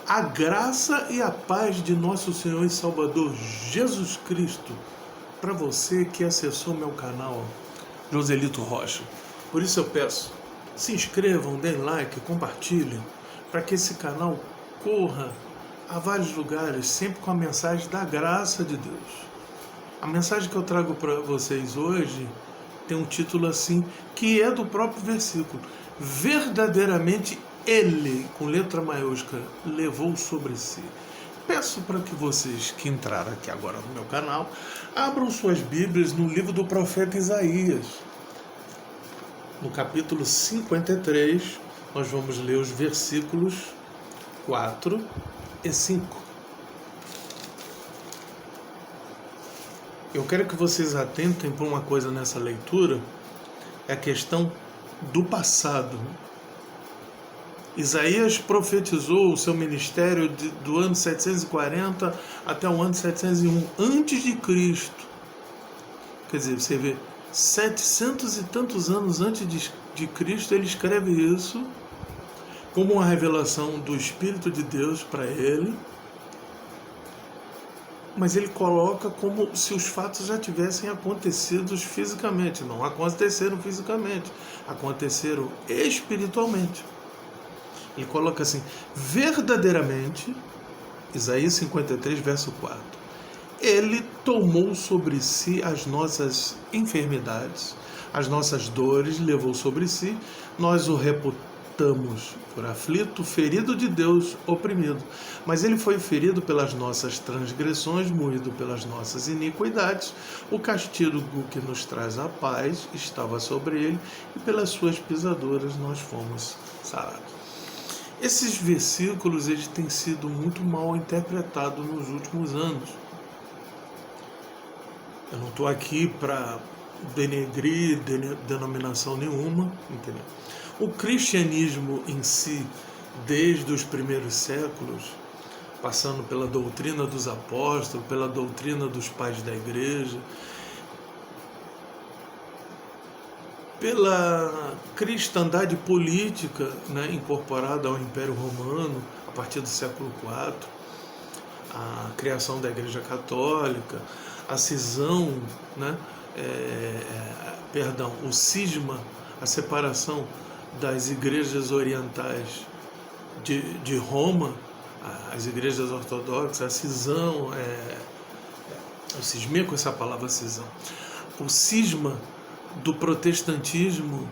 A graça e a paz de nosso Senhor e Salvador Jesus Cristo para você que acessou meu canal Joselito Rocha. Por isso eu peço, se inscrevam, deem like, compartilhem, para que esse canal corra a vários lugares, sempre com a mensagem da graça de Deus. A mensagem que eu trago para vocês hoje tem um título assim, que é do próprio versículo. Verdadeiramente Ele, com letra maiúscula, levou sobre si. Peço para que vocês que entraram aqui agora no meu canal, abram suas Bíblias no livro do profeta Isaías. No capítulo 53, nós vamos ler os versículos 4 e 5. Eu quero que vocês atentem para uma coisa nessa leitura, é a questão do passado. Isaías profetizou o seu ministério do ano 740 até o ano 701 antes de Cristo. Quer dizer, você vê, 700 e tantos anos antes de Cristo, ele escreve isso como uma revelação do Espírito de Deus para ele, mas ele coloca como se os fatos já tivessem acontecido fisicamente. Não aconteceram fisicamente, aconteceram espiritualmente. Ele coloca assim, verdadeiramente, Isaías 53, verso 4, Ele tomou sobre si as nossas enfermidades, as nossas dores, levou sobre si, nós o reputamos por aflito, ferido de Deus, oprimido. Mas ele foi ferido pelas nossas transgressões, moído pelas nossas iniquidades. O castigo que nos traz a paz estava sobre ele, e pelas suas pisaduras nós fomos sarados. Esses versículos eles têm sido muito mal interpretados nos últimos anos. Eu não estou aqui para denegrir denominação nenhuma, entendeu? O cristianismo em si, desde os primeiros séculos, passando pela doutrina dos apóstolos, pela doutrina dos pais da igreja, pela cristandade política, né, incorporada ao Império Romano, a partir do século IV, a criação da Igreja Católica, a cisão, né, o cisma, a separação das igrejas orientais de Roma, as igrejas ortodoxas, a cisão, eu cismei com essa palavra cisão, o cisma do protestantismo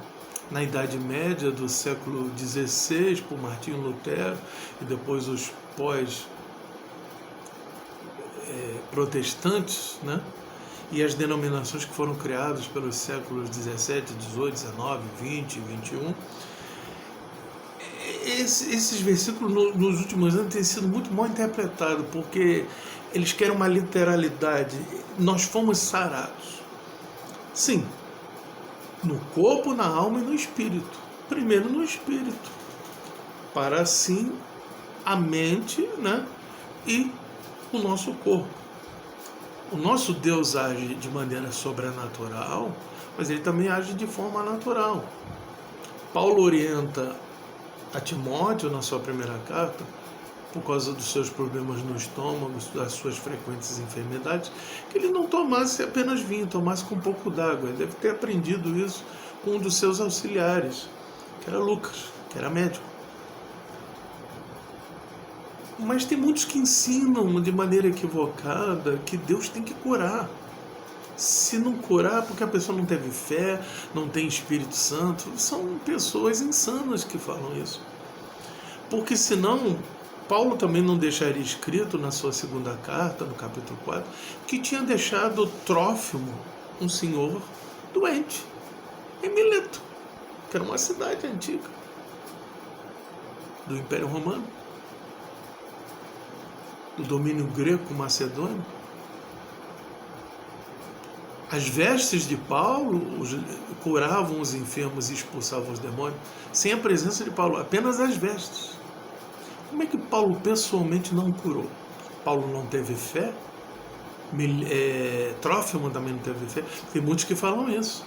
na Idade Média do século XVI, por Martinho Lutero, e depois os pós-protestantes, né? E as denominações que foram criadas pelos séculos 17, 18, 19, 20 e 21. Esses versículos nos últimos anos têm sido muito mal interpretados, porque eles querem uma literalidade. Nós fomos sarados. Sim, no corpo, na alma e no espírito. Primeiro no espírito, para assim a mente, né, e o nosso corpo. O nosso Deus age de maneira sobrenatural, mas ele também age de forma natural. Paulo orienta a Timóteo na sua primeira carta, por causa dos seus problemas no estômago, das suas frequentes enfermidades, que ele não tomasse apenas vinho, tomasse com um pouco d'água. Ele deve ter aprendido isso com um dos seus auxiliares, que era Lucas, que era médico. Mas tem muitos que ensinam de maneira equivocada que Deus tem que curar. Se não curar, porque a pessoa não teve fé, não tem Espírito Santo, são pessoas insanas que falam isso. Porque senão, Paulo também não deixaria escrito na sua segunda carta, no capítulo 4, que tinha deixado Trófimo, um senhor doente, em Mileto, que era uma cidade antiga do Império Romano, do domínio greco-macedônio. As vestes de Paulo curavam os enfermos e expulsavam os demônios, sem a presença de Paulo, apenas as vestes. Como é que Paulo pessoalmente não curou? Paulo não teve fé? Trófimo também não teve fé? Tem muitos que falam isso.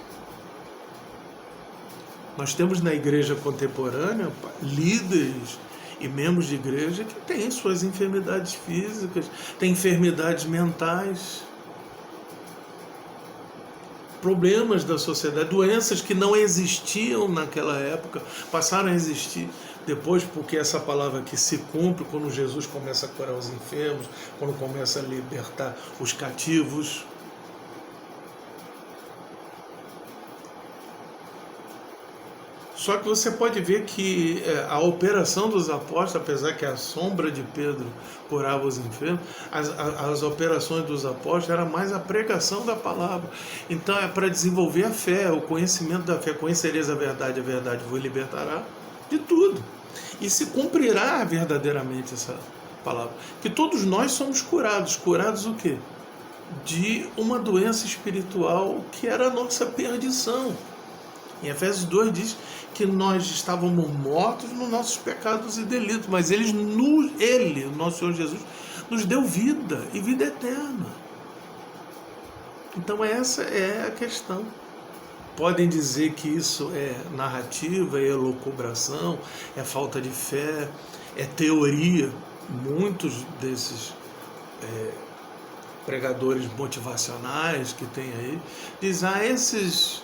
Nós temos na igreja contemporânea líderes e membros de igreja que têm suas enfermidades físicas, têm enfermidades mentais, problemas da sociedade, doenças que não existiam naquela época, passaram a existir depois, porque essa palavra aqui se cumpre quando Jesus começa a curar os enfermos, quando começa a libertar os cativos. Só que você pode ver que a operação dos apóstolos, apesar que a sombra de Pedro curava os enfermos, as operações dos apóstolos era mais a pregação da palavra. Então é para desenvolver a fé, o conhecimento da fé. Conhecereis a verdade vos libertará de tudo. E se cumprirá verdadeiramente essa palavra. Que todos nós somos curados. Curados o quê? De uma doença espiritual que era a nossa perdição. Em Efésios 2 diz que nós estávamos mortos nos nossos pecados e delitos, mas ele, o nosso Senhor Jesus, nos deu vida e vida eterna. Então essa é a questão. Podem dizer que isso é narrativa, é elucubração, é falta de fé, é teoria. Muitos desses pregadores motivacionais que tem aí dizem, esses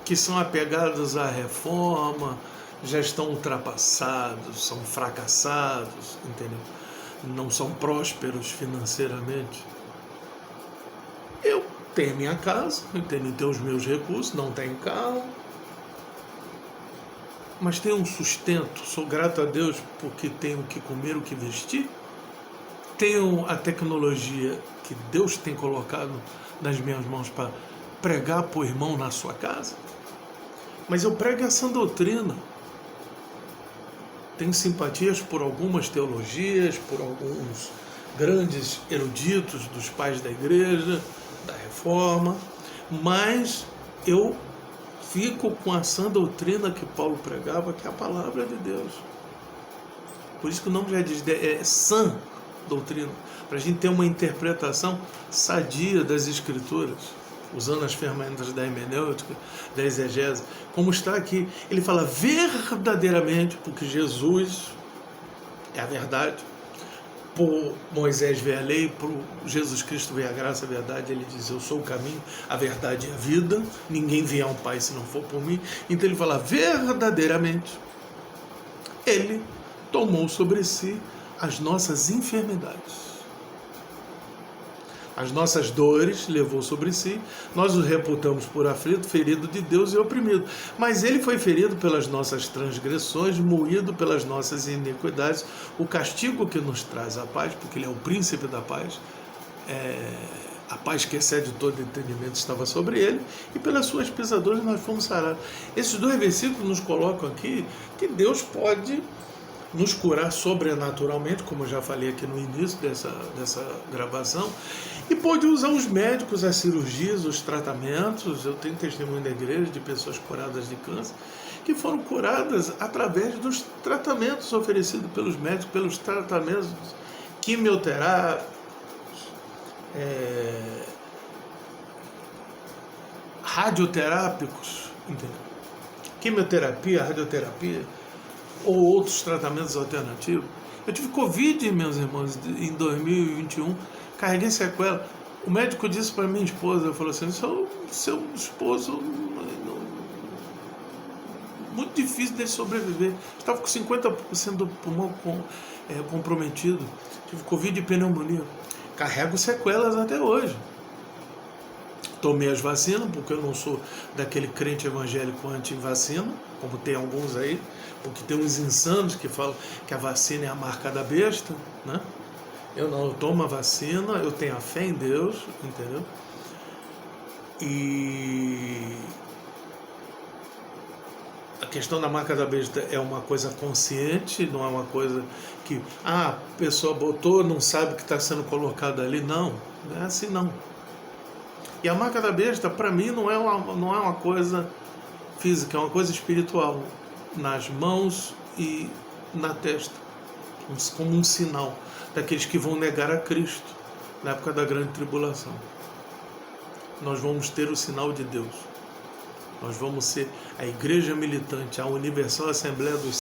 que são apegados à reforma já estão ultrapassados, são fracassados, entendeu? Não são prósperos financeiramente. Eu tenho minha casa, entendeu? Tenho os meus recursos, não tenho carro, mas tenho um sustento, sou grato a Deus porque tenho o que comer, o que vestir, tenho a tecnologia que Deus tem colocado nas minhas mãos para pregar para o irmão na sua casa. Mas eu prego essa doutrina. Tenho simpatias por algumas teologias, por alguns grandes eruditos dos pais da igreja, da reforma, mas eu fico com a sã doutrina que Paulo pregava, que é a palavra de Deus. Por isso que o nome já diz, é sã doutrina, para a gente ter uma interpretação sadia das Escrituras, usando as ferramentas da hermenêutica, da exegese, como está aqui. Ele fala verdadeiramente, porque Jesus é a verdade. Por Moisés veio a lei, por Jesus Cristo veio a graça, a verdade. Ele diz, eu sou o caminho, a verdade e a vida. Ninguém vem ao Pai se não for por mim. Então ele fala verdadeiramente. Ele tomou sobre si as nossas enfermidades. As nossas dores levou sobre si, nós o reputamos por aflito, ferido de Deus e oprimido. Mas ele foi ferido pelas nossas transgressões, moído pelas nossas iniquidades. O castigo que nos traz a paz, porque ele é o príncipe da paz, a paz que excede todo entendimento estava sobre ele, e pelas suas pisaduras nós fomos sarados. Esses dois versículos nos colocam aqui que Deus pode nos curar sobrenaturalmente, como eu já falei aqui no início dessa gravação, e pode usar os médicos, as cirurgias, os tratamentos. Eu tenho testemunho da igreja de pessoas curadas de câncer, que foram curadas através dos tratamentos oferecidos pelos médicos, pelos tratamentos quimioterápicos, radioterápicos, entendeu? Quimioterapia, radioterapia, ou outros tratamentos alternativos. Eu tive Covid, meus irmãos, em 2021, carreguei sequela. O médico disse para minha esposa, falou assim, seu esposo, muito difícil dele sobreviver. Estava com 50% do pulmão comprometido. Tive Covid e pneumonia. Carrego sequelas até hoje. Tomei as vacinas, porque eu não sou daquele crente evangélico anti-vacina, como tem alguns aí, porque tem uns insanos que falam que a vacina é a marca da besta, né? Eu não, eu tomo a vacina, eu tenho a fé em Deus, entendeu? E a questão da marca da besta é uma coisa consciente, não é uma coisa que a pessoa botou, não sabe que está sendo colocado ali. Não é assim não. E a marca da besta, para mim, não é uma coisa física, é uma coisa espiritual, nas mãos e na testa, como um sinal daqueles que vão negar a Cristo na época da grande tribulação. Nós vamos ter o sinal de Deus. Nós vamos ser a igreja militante, a Universal Assembleia dos